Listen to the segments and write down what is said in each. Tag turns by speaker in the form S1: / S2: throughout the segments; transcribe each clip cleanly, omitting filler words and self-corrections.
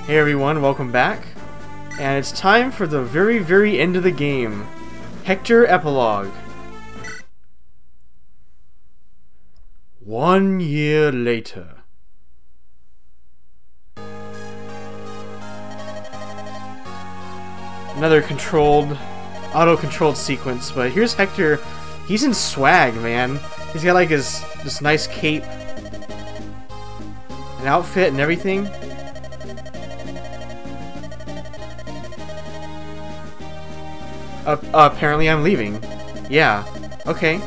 S1: Hey everyone, welcome back. And it's time for the very, very end of the game. Hector Epilogue. 1 year later. Another auto-controlled sequence, but here's Hector. He's in swag, man. He's got like this nice cape, an outfit and everything. Apparently I'm leaving. Yeah. Okay.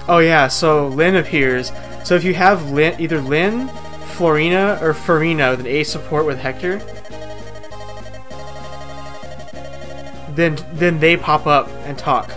S1: Oh yeah, so Lynn appears. So if you have either Lynn, Florina, or Farina with an A support with Hector, then they pop up and talk.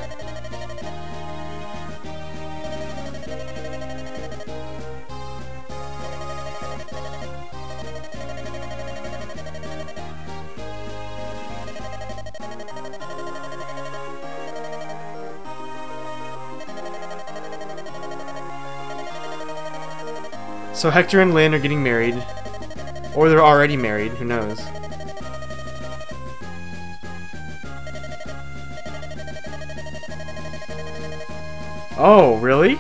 S1: So Hector and Lynn are getting married. Or they're already married, who knows. Oh, really?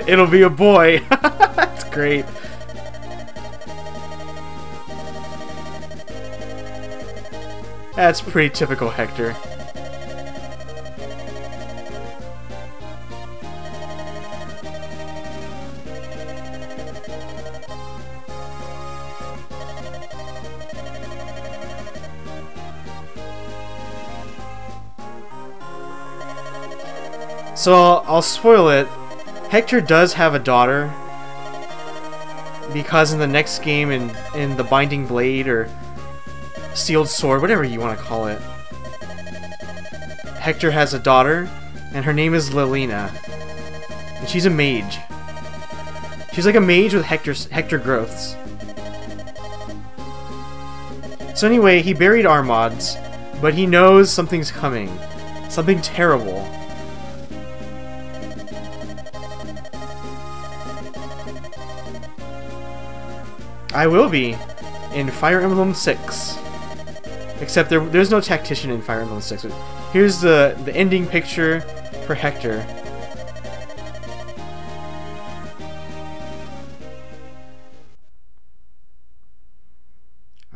S1: It'll be a boy. That's great. That's pretty typical Hector. So I'll spoil it. Hector does have a daughter, because in the next game, in the Binding Blade or Sealed Sword, whatever you want to call it, Hector has a daughter, and her name is Lilina, and she's a mage. She's like a mage with Hector growths. So anyway, he buried Armod's, but he knows something's coming, something terrible. I will be in Fire Emblem 6. Except there's no tactician in Fire Emblem 6. Here's the ending picture for Hector.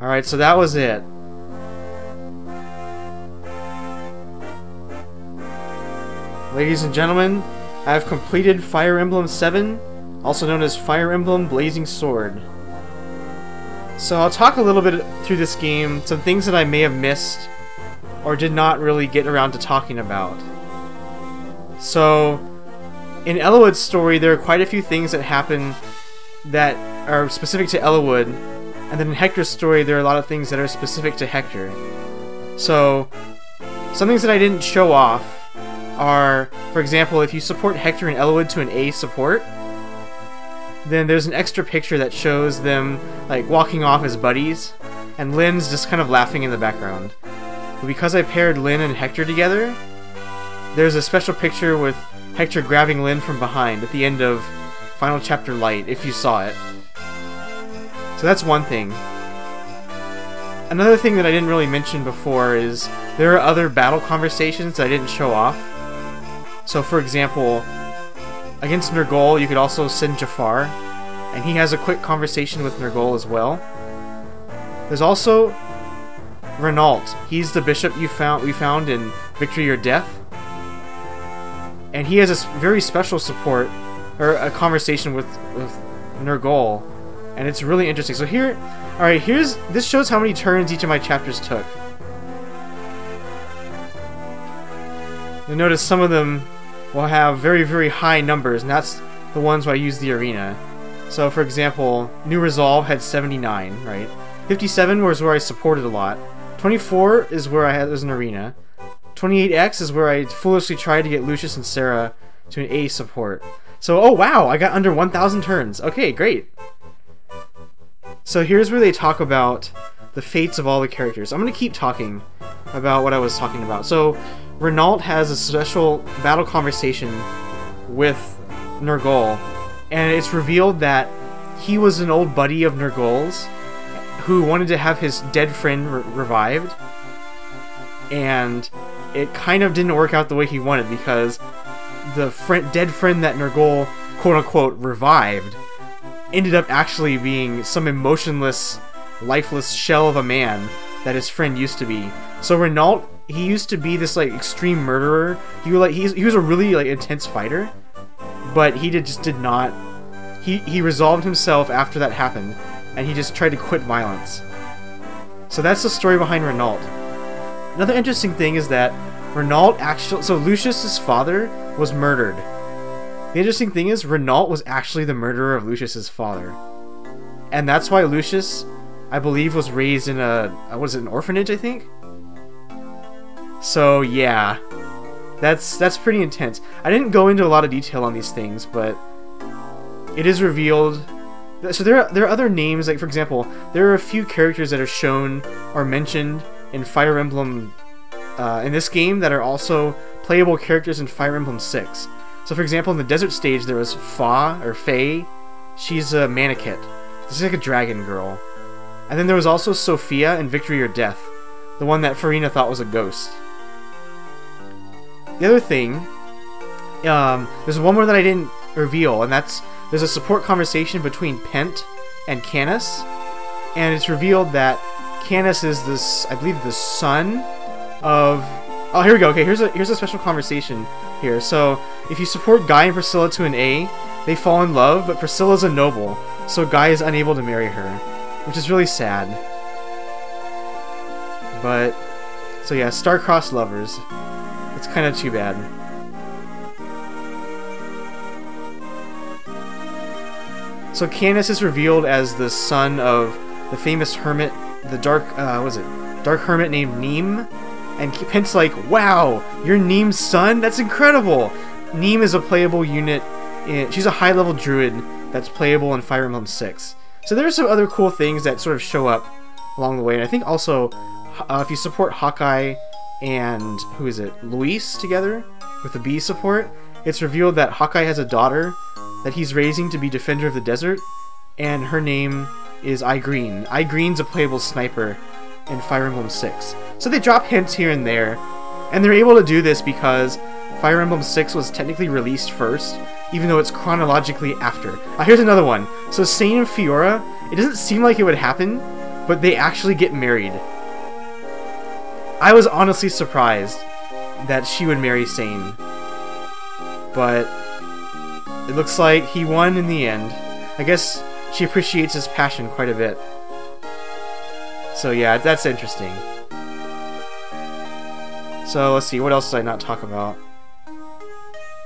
S1: Alright, so that was it. Ladies and gentlemen, I have completed Fire Emblem 7, also known as Fire Emblem Blazing Sword. So I'll talk a little bit through this game, some things that I may have missed or did not really get around to talking about. So, in Eliwood's story, there are quite a few things that happen that are specific to Eliwood, and then in Hector's story, there are a lot of things that are specific to Hector. So, some things that I didn't show off are, for example, if you support Hector and Eliwood to an A support, then there's an extra picture that shows them like walking off as buddies, and Lynn's just kind of laughing in the background. But because I paired Lynn and Hector together, there's a special picture with Hector grabbing Lynn from behind at the end of Final Chapter Light, if you saw it. So that's one thing. another thing that I didn't really mention before is there are other battle conversations that I didn't show off. So for example, against Nergal, you could also send Jafar, and he has a quick conversation with Nergal as well. There's also Renault. He's the bishop we found in Victory or Death. And he has a very special support, or a conversation with Nergal, and it's really interesting. So here, alright, this shows how many turns each of my chapters took. You'll notice some of them will have very, very high numbers, and that's the ones where I use the arena. So for example, New Resolve had 79, right? 57 was where I supported a lot. 24 is where I had as an arena. 28X is where I foolishly tried to get Lucius and Sarah to an A support. So, oh wow, I got under 1,000 turns. Okay, great. So here's where they talk about the fates of all the characters. I'm going to keep talking about what I was talking about. So, Renault has a special battle conversation with Nergal, and it's revealed that he was an old buddy of Nergal's who wanted to have his dead friend revived, and it kind of didn't work out the way he wanted, because the dead friend that Nergal quote-unquote revived ended up actually being some emotionless, lifeless shell of a man that his friend used to be. So Renault, he used to be this like extreme murderer. He was a really like intense fighter, but he just did not. He resolved himself after that happened, and he just tried to quit violence. So that's the story behind Renault. Another interesting thing is that Renault actually... So Lucius's father was murdered. The interesting thing is Renault was actually the murderer of Lucius's father. And that's why Lucius, I believe, was raised in an orphanage, I think? So, yeah. That's pretty intense. I didn't go into a lot of detail on these things, but it is revealed... So there are other names, like for example, there are a few characters that are shown or mentioned in Fire Emblem in this game that are also playable characters in Fire Emblem 6. So for example, in the desert stage there was Faye. She's a Manakit. This is like a dragon girl. And then there was also Sophia in Victory or Death, the one that Farina thought was a ghost. The other thing, there's one more that I didn't reveal, and there's a support conversation between Pent and Canis, and it's revealed that Canis is this, I believe, the son of... Oh, here we go. Okay, here's a special conversation here. So, if you support Guy and Priscilla to an A, they fall in love, but Priscilla's a noble, so Guy is unable to marry her, which is really sad. But, so yeah, star-crossed lovers. It's kind of too bad. So Canis is revealed as the son of the famous hermit, the dark hermit named Neem, and Pent's like, wow, you're Neem's son? That's incredible! Neem is a playable unit, she's a high-level druid that's playable in Fire Emblem 6. So there's some other cool things that sort of show up along the way, and I think also, if you support Hawkeye and, Luis together, with the B support, it's revealed that Hawkeye has a daughter that he's raising to be Defender of the Desert, and her name is Igreen. Igreen's a playable sniper in Fire Emblem 6. So they drop hints here and there, and they're able to do this because Fire Emblem 6 was technically released first, even though it's chronologically after. Here's another one. So Sane and Fiora, it doesn't seem like it would happen, but they actually get married. I was honestly surprised that she would marry Sane, but it looks like he won in the end. I guess she appreciates his passion quite a bit. So yeah, that's interesting. So let's see, what else did I not talk about?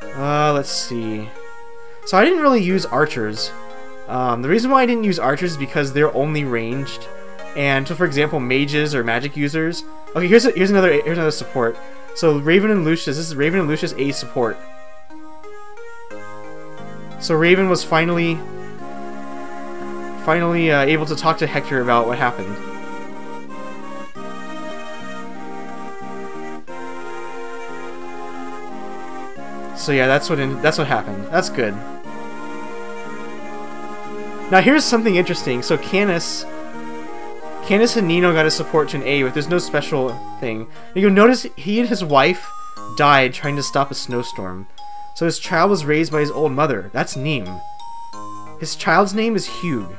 S1: Let's see. So I didn't really use archers. The reason why I didn't use archers is because they're only ranged. And so for example, mages or magic users. Okay, here's another support. So Raven and Lucius, this is Raven and Lucius A support. So Raven was finally able to talk to Hector about what happened. So yeah, that's what happened. That's good. Now here's something interesting. So Canis Candace and Nino got a support to an A, but there's no special thing. You'll notice he and his wife died trying to stop a snowstorm. So his child was raised by his old mother. That's Neem. His child's name is Hugh.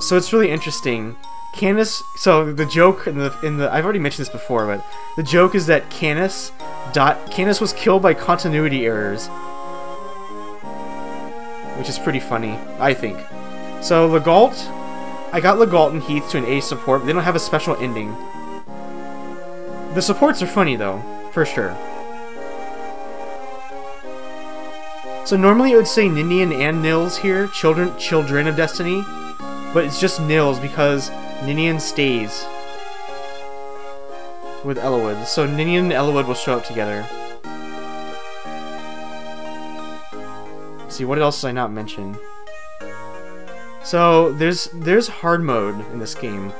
S1: So it's really interesting. Candace, so the joke in the I've already mentioned this before, but the joke is that Candace was killed by continuity errors, which is pretty funny, I think. So Legault, I got Legault and Heath to an A support, but they don't have a special ending. The supports are funny though, for sure. So normally it would say Ninian and Nils here, children of Destiny, but it's just Nils because Ninian stays with Eliwood. So Ninian and Eliwood will show up together. Let's see, what else did I not mention? So there's hard mode in this game.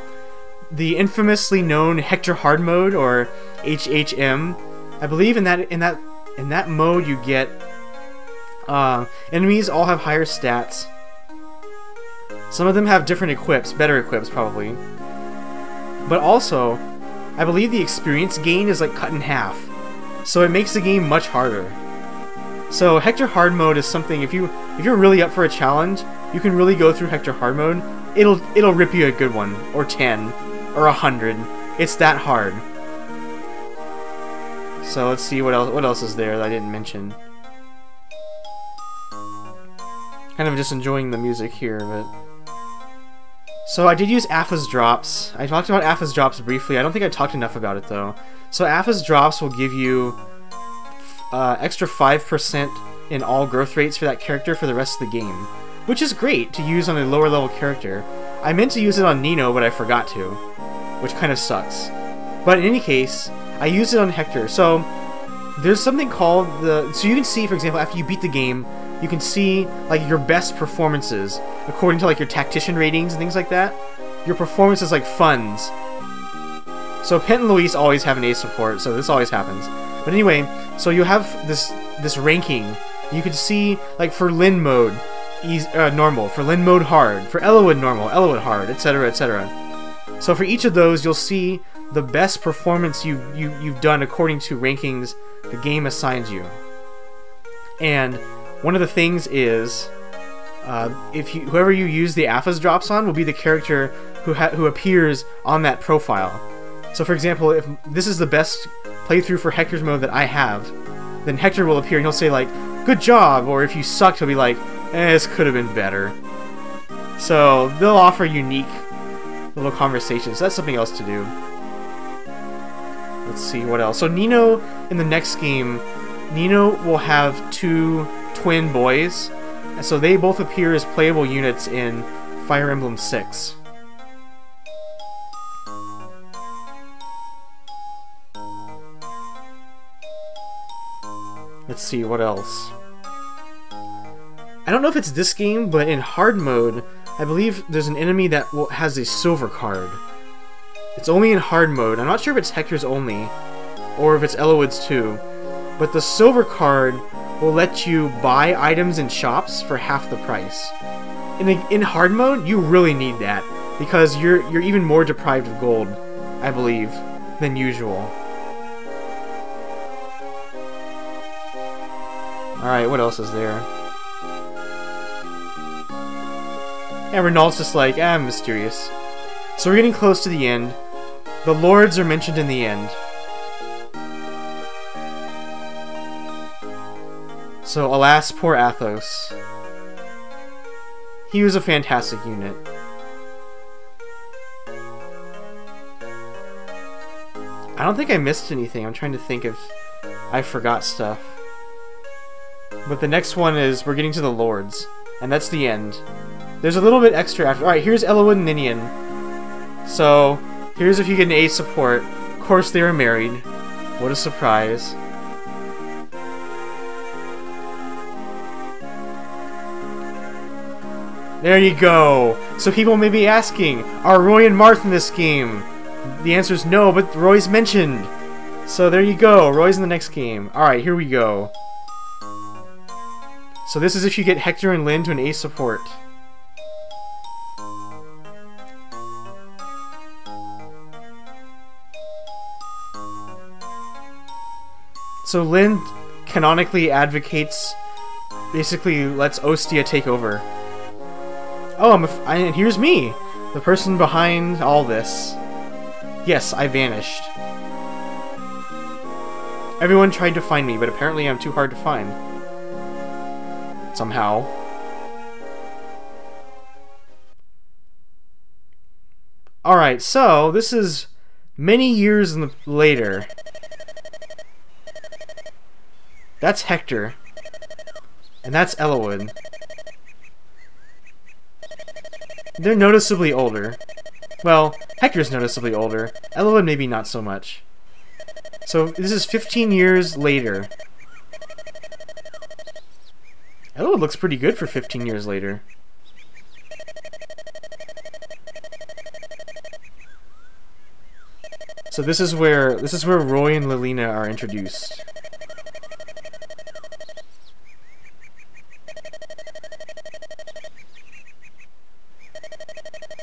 S1: The infamously known Hector hard mode, or HHM. I believe in that mode you get enemies all have higher stats. Some of them have different equips, better equips probably. But also, I believe the experience gain is like cut in half. So it makes the game much harder. So Hector hard mode is something, if you're really up for a challenge, you can really go through Hector hard mode. It'll rip you a good one, or 10, or 100. It's that hard. So let's see what else is there that I didn't mention. Kind of just enjoying the music here, but... So I did use Apha's Drops. I talked about Apha's Drops briefly. I don't think I talked enough about it though. So Apha's Drops will give you extra 5% in all growth rates for that character for the rest of the game, which is great to use on a lower level character. I meant to use it on Nino, but I forgot to, which kind of sucks. But in any case, I used it on Hector. So there's something called so you can see, for example, after you beat the game, you can see like your best performances according to like your tactician ratings and things like that. Your performances like funds. So Pent and Luis always have an A support, so this always happens. But anyway, so you have this ranking. You can see like for Lin mode, normal, for Lin mode hard, for Eliwood normal, Eliwood hard, etc., etc. So for each of those, you'll see the best performance you've done according to rankings the game assigns you. And one of the things is, whoever you use the Apha's Drops on will be the character who appears on that profile. So for example, if this is the best playthrough for Hector's mode that I have, then Hector will appear and he'll say like, "Good job," or if you sucked, he'll be like, "This could have been better." So they'll offer unique little conversations. That's something else to do. Let's see what else. So Nino, in the next game, Nino will have 2 twin boys, and so they both appear as playable units in Fire Emblem 6. Let's see what else. I don't know if it's this game, but in hard mode, I believe there's an enemy that has a silver card. It's only in hard mode. I'm not sure if it's Hector's only, or if it's Eliwood's too. But the silver card will let you buy items in shops for half the price. In hard mode, you really need that, because you're even more deprived of gold, I believe, than usual. Alright, what else is there? And Renault's just like, I'm mysterious. So we're getting close to the end. The Lords are mentioned in the end. So, alas, poor Athos. He was a fantastic unit. I don't think I missed anything. I'm trying to think if I forgot stuff. But the next one is, we're getting to the Lords. And that's the end. There's a little bit extra after. Alright, here's Eliwood and Ninian. So, here's if you get an A support. Of course they were married. What a surprise. There you go! So people may be asking, are Roy and Marth in this game? The answer is no, but Roy's mentioned! So there you go, Roy's in the next game. Alright, here we go. So this is if you get Hector and Lyn to an A support. So Lyn canonically advocates, basically lets Ostia take over. Oh, and here's me, the person behind all this. Yes, I vanished. Everyone tried to find me, but apparently I'm too hard to find. Somehow. Alright, so this is many years later. That's Hector. And that's Eliwood. They're noticeably older. Well, Hector's noticeably older. Eliwood maybe not so much. So this is 15 years later. Eliwood looks pretty good for 15 years later. So this is where Roy and Lilina are introduced.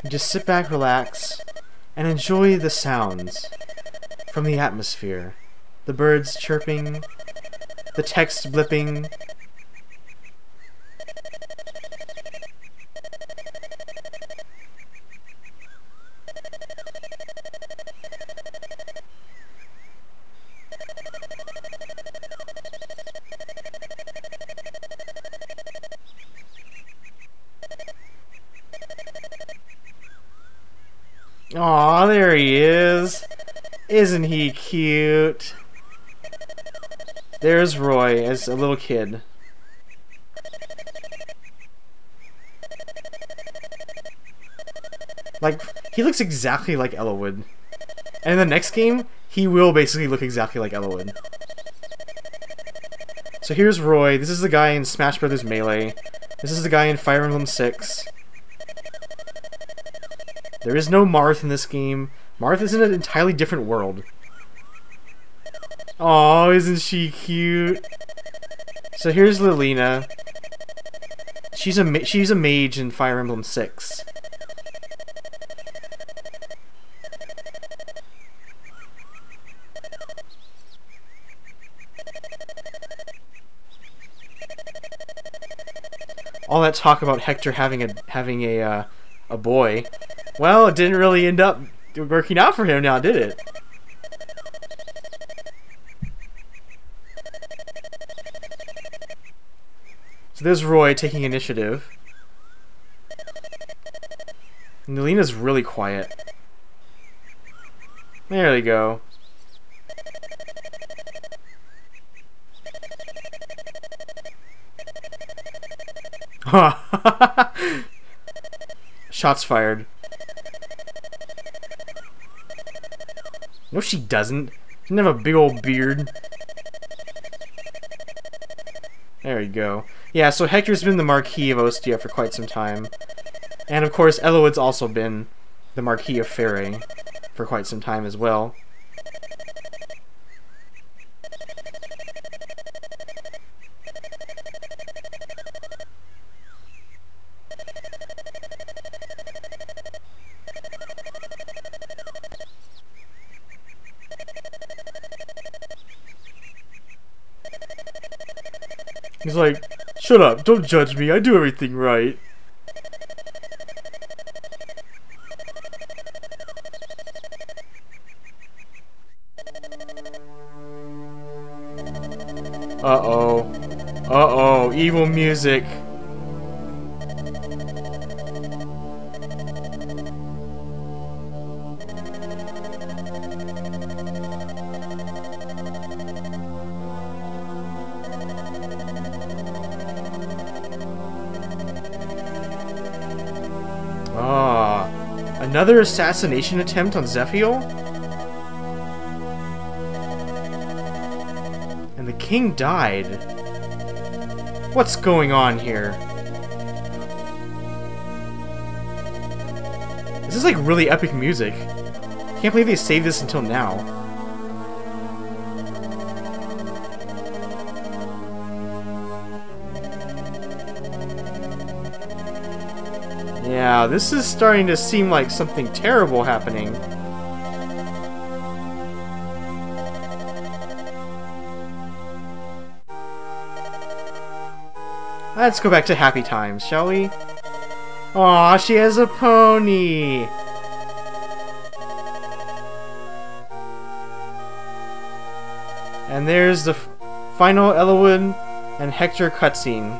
S1: Just sit back, relax, and enjoy the sounds from the atmosphere. The birds chirping, the text blipping. Aw, there he is. Isn't he cute? There's Roy as a little kid. Like, he looks exactly like Eliwood. And in the next game, he will basically look exactly like Eliwood. So here's Roy. This is the guy in Smash Bros. Melee. This is the guy in Fire Emblem 6. There is no Marth in this game. Marth is in an entirely different world. Oh, isn't she cute? So here's Lilina. She's a mage in Fire Emblem 6. All that talk about Hector having a boy. Well, it didn't really end up working out for him now, did it? So there's Roy taking initiative. And Lilina's really quiet. There we go. Shots fired. No, she doesn't. She doesn't have a big old beard. There you go. Yeah, so Hector's been the Marquis of Ostia for quite some time. And of course, Eliwood's also been the Marquis of Faerie for quite some time as well. He's like, shut up, don't judge me, I do everything right. Uh-oh. Uh-oh, evil music. Ah, another assassination attempt on Zephiel? And the king died. What's going on here? This is like really epic music. Can't believe they saved this until now. Yeah, this is starting to seem like something terrible happening. Let's go back to happy times, shall we? Aw, she has a pony! And there's the final Eliwood and Hector cutscene.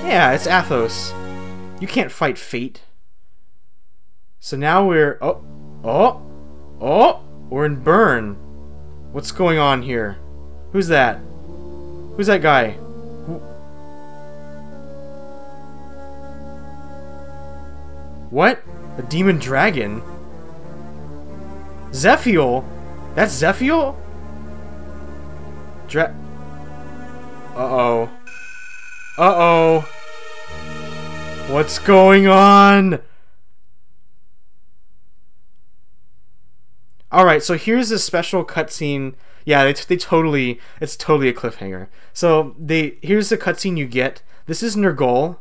S1: Yeah, it's Athos. You can't fight fate. So now we're... we're in Bern. What's going on here? Who's that? Who's that guy? What? A demon dragon? Zephiel? That's Zephiel? Uh-oh. Uh-oh. What's going on? Alright, so here's a special cutscene. Yeah, it's totally a cliffhanger. So here's the cutscene you get. This is Nergal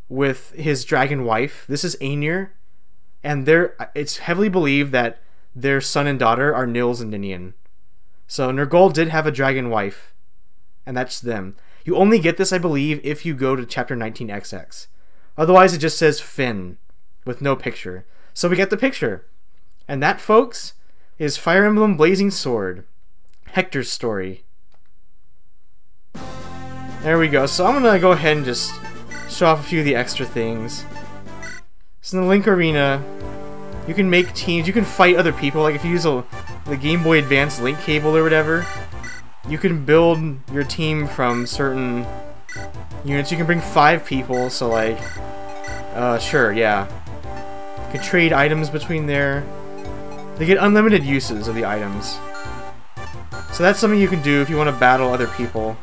S1: with his dragon wife. This is Aenir. And it's heavily believed that their son and daughter are Nils and Ninian. So Nergal did have a dragon wife. And that's them. You only get this, I believe, if you go to Chapter 19XX. Otherwise, it just says Finn, with no picture. So we get the picture. And that, folks, is Fire Emblem Blazing Sword. Hector's story. There we go. So I'm going to go ahead and just show off a few of the extra things. So in the Link Arena, you can make teams. You can fight other people. Like if you use the Game Boy Advance Link cable or whatever, you can build your team from certain units. You can bring 5 people, so like, sure, yeah. You can trade items between there. They get unlimited uses of the items. So that's something you can do if you want to battle other people.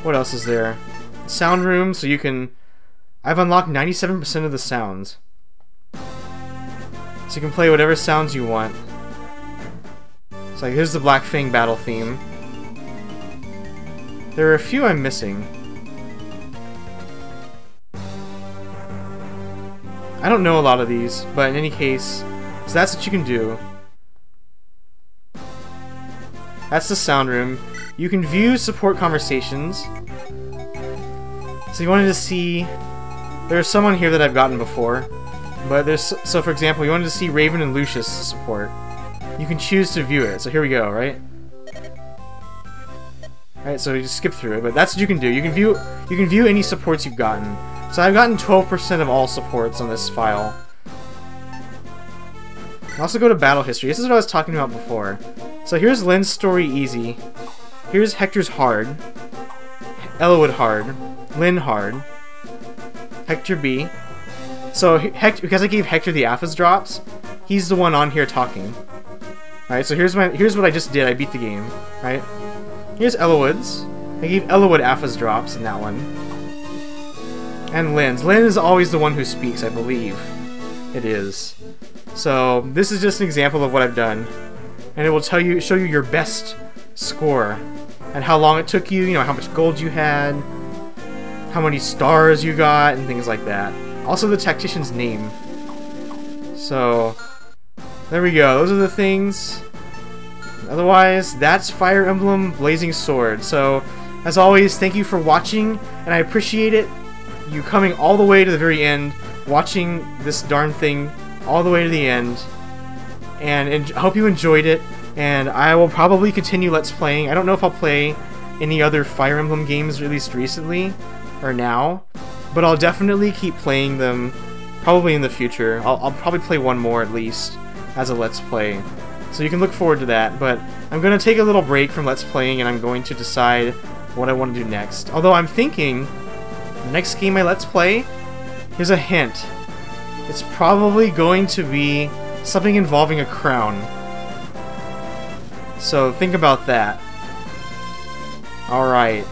S1: What else is there? Sound room, so you can... I've unlocked 97% of the sounds. So you can play whatever sounds you want. So like, here's the Black Fang battle theme. There are a few I'm missing. I don't know a lot of these, but in any case, so that's what you can do. That's the sound room. You can view support conversations. So you wanted to see... There's someone here that I've gotten before. But there's... So for example, you wanted to see Raven and Lucius support. You can choose to view it. So here we go, right? Alright, so you just skip through it, but that's what you can do. You can view any supports you've gotten. So I've gotten 12% of all supports on this file. I'll also go to battle history. This is what I was talking about before. So here's Lynn's story easy. Here's Hector's hard. Eliwood hard. Lynn hard. Hector B. So Hector, because I gave Hector the Alphas drops, he's the one on here talking. Alright, so here's what I just did. I beat the game. Right? Here's Eliwood's. I gave Eliwood Alphas drops in that one. And Lynn's. Lynn is always the one who speaks, I believe. It is. So this is just an example of what I've done. And it will show you your best score. And how long it took you, how much gold you had, how many stars you got, and things like that. Also the tactician's name. So, there we go. Those are the things. Otherwise, that's Fire Emblem Blazing Sword. So, as always, thank you for watching, and I appreciate it. You coming all the way to the very end, watching this darn thing all the way to the end. And I hope you enjoyed it, and I will probably continue Let's Playing. I don't know if I'll play any other Fire Emblem games released recently, or now, but I'll definitely keep playing them probably in the future. I'll probably play one more at least as a Let's Play. So you can look forward to that, but I'm going to take a little break from Let's Playing and I'm going to decide what I want to do next. Although I'm thinking, the next game I Let's Play, here's a hint. It's probably going to be something involving a crown. So think about that. Alright.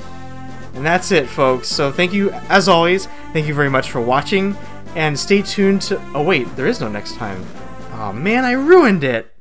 S1: And that's it, folks. So thank you, as always, thank you very much for watching, and stay tuned to... Oh wait, there is no next time. Oh man, I ruined it!